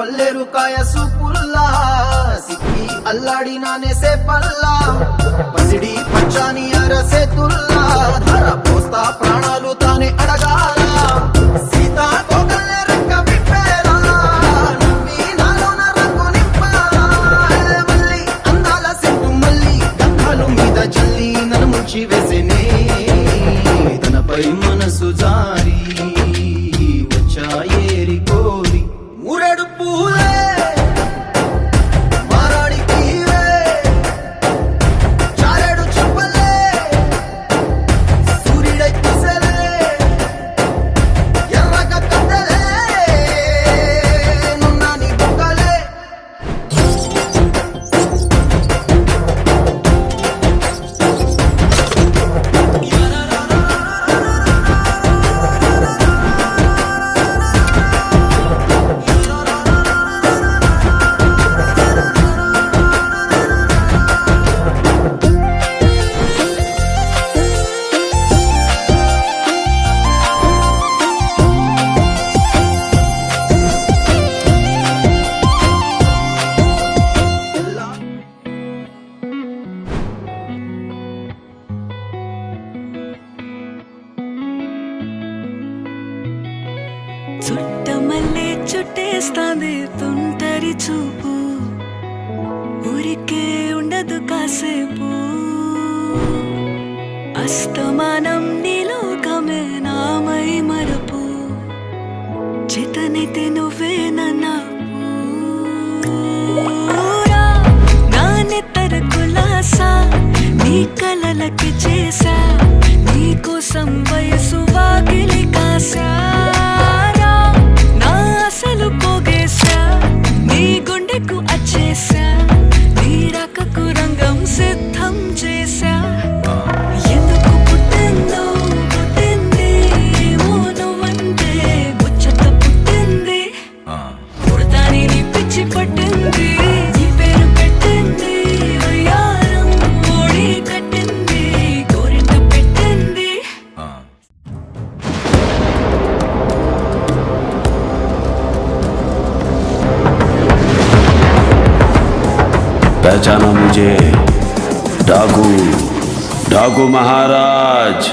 పల్లెరు కాయ సూపుల్లా సిక్కి అల్లాడినానే సే పల్లా పసిడి పచ్చాని అరసే తుల్లా ధర పోస్తా ప్రాణాలు తానే అడగాల సీతా కోకల్లే రెక్క విప్పేలా నవ్వి నాలోన రంగు నింపాలా మళ్ళీ అందాల సెట్టు మళ్ళీ గంధాలు మీద జల్లి నన్ను ముంచి వేసేనే తనపై మనసు జారి వచ్చాయేరి కోరి మూరెడు పూలే మారాడి తీవే చారెడు చెప్పలే సూర్యుడై కుసలే ఎర్రగ కట్టలే నున్నాని బుక్కలే చుట్టమల్లే చుట్టేస్తాంది తుంటరి చూపు ఊరికే ఉండదు కాసేపు అస్తమానం నీలోకమే నామై మరపు చేతనైతే నువ్వే నన్నా నా నెత్తర కులాసా నీ కలలకి చేసా నీ కోసం వయసు వాకిలి కాసా నా అసలు పోగేసా నీ గుండెకు అచ్చేసా నీ రకకు రంగం సిద్ధం చేసా ఎందుకు పుట్టిందో పుట్టింది ఏమో నువ్వంటే ముచ్చట పుట్టింది పుడతాని నీ పిచ్చి పట్టింది నీ పేరు పెట్టింది వయ్యారం ఓడి కట్టింది గోరింట పెట్టింది पहचाना मुझे डाकू डाकू महाराज।